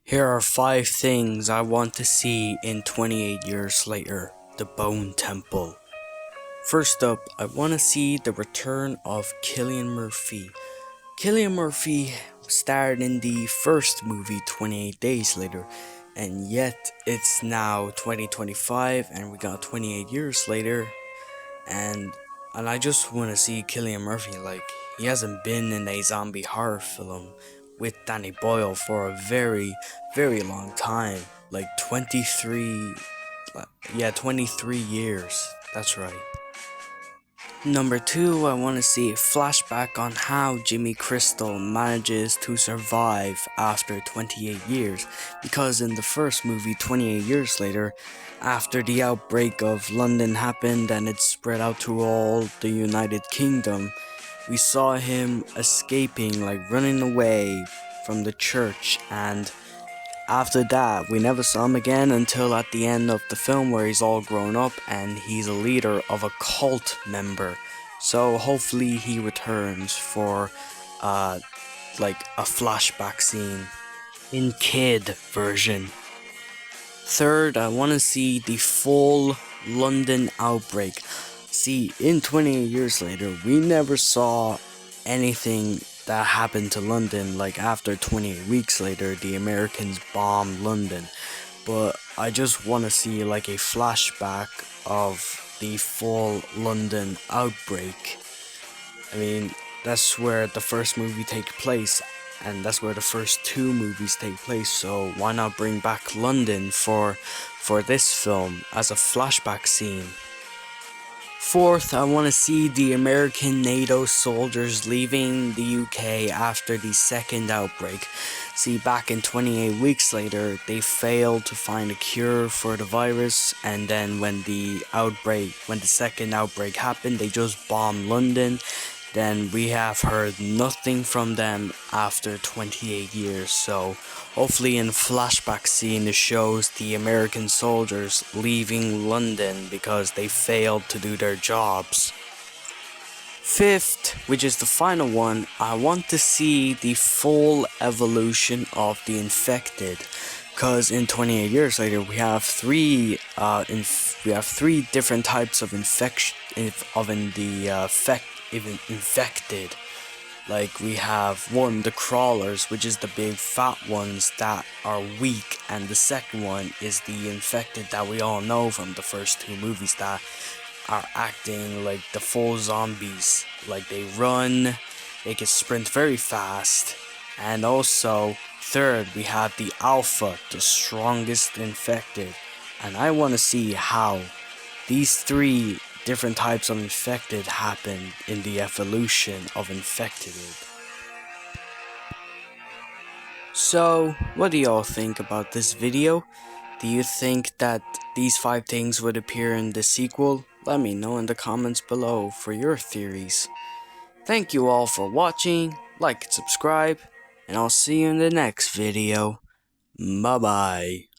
Here are 5 things I want to see in 28 years later. The Bone Temple. First up, I want to see the return of Cillian Murphy. Cillian Murphy starred in the first movie 28 Days Later, and yet it's now 2025 and we got 28 years later, and I just want to see Cillian Murphy. Like, he hasn't been in a zombie horror film with Danny Boyle for a very, very long time. Like 23 years. That's right. Number 2, I want to see a flashback on how Jimmy Crystal manages to survive after 28 years, because in the first movie 28 years later, after the outbreak of London happened and it spread out to all the United Kingdom, we saw him escaping, like running away from the church, and after that, we never saw him again until at the end of the film where he's all grown up and he's a leader of a cult member. So hopefully he returns for like a flashback scene in kid version. Third, I want to see the full London outbreak. See, in 28 years later, we never saw anything that happened to London. Like, after 28 weeks later, the Americans bombed London. But I just want to see like a flashback of the full London outbreak. I mean, that's where the first movie takes place, and that's where the first 2 movies take place. So why not bring back London for this film as a flashback scene? Fourth, I want to see the American NATO soldiers leaving the UK after the second outbreak. See, back in 28 weeks later, they failed to find a cure for the virus, and then when the second outbreak happened, they just bombed London. Then we have heard nothing from them after 28 years, so hopefully in flashback scene it shows the American soldiers leaving London because they failed to do their jobs. Fifth, which is the final one, I want to see the full evolution of the infected. Because in 28 years later, we have three different types of infected. Like, we have one, the crawlers, which is the big fat ones that are weak, and the second one is the infected that we all know from the first 2 movies that are acting like the full zombies. Like, they run, they can sprint very fast, and also third, we have the alpha, the strongest infected, and I want to see how these 3 different types of infected happen in the evolution of infected. So, what do y'all think about this video? Do you think that these 5 things would appear in the sequel? Let me know in the comments below for your theories. Thank you all for watching, like and subscribe, and I'll see you in the next video. Bye bye.